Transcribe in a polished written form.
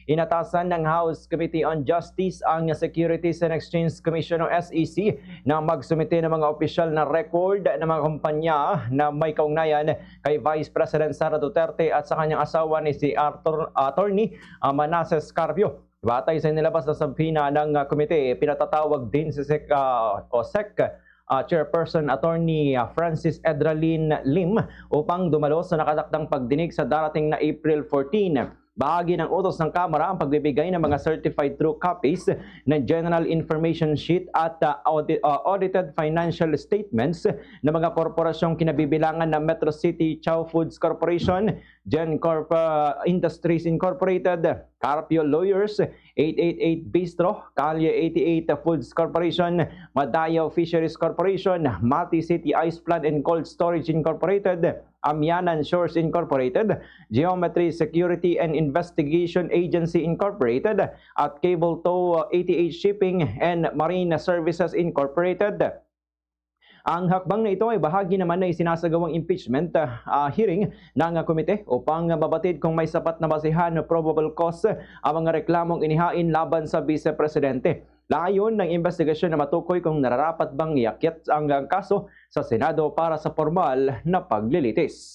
Inatasan ng House Committee on Justice ang Securities and Exchange Commission o SEC na magsumite ng mga opisyal na record ng mga kumpanya na may kaugnayan kay Vice President Sara Duterte at sa kanyang asawa ni si Attorney Manasseh Carpio. Batay sa nilabas na sabhina ng komite, pinatatawag din si SEC Chairperson Attorney Francis Edralyn Lim upang dumalo sa nakatakdang pagdinig sa darating na April 14. Bahagi ng utos ng Kamara ang pagbibigay ng mga certified true copies ng General Information Sheet at audited financial statements ng mga korporasyong kinabibilangan ng Metro City Chow Foods Corporation, GenCorp Industries Incorporated, Carpio Lawyers, 888 Bistro, Calye 88 Foods Corporation, Madayaw Fisheries Corporation, Mati City Ice Plant and Cold Storage Incorporated, Amyanan Shores Incorporated, Geometry Security and Investigation Agency Incorporated, at Cable Tow 88 Shipping and Marine Services Incorporated. Ang hakbang na ito ay bahagi naman na isinasagawang impeachment hearing ng komite upang mabatid kung may sapat na basihan o probable cause ang mga reklamong inihain laban sa Vice Presidente. Layon ng investigasyon na matukoy kung nararapat bang iakyat ang kaso sa Senado para sa formal na paglilitis.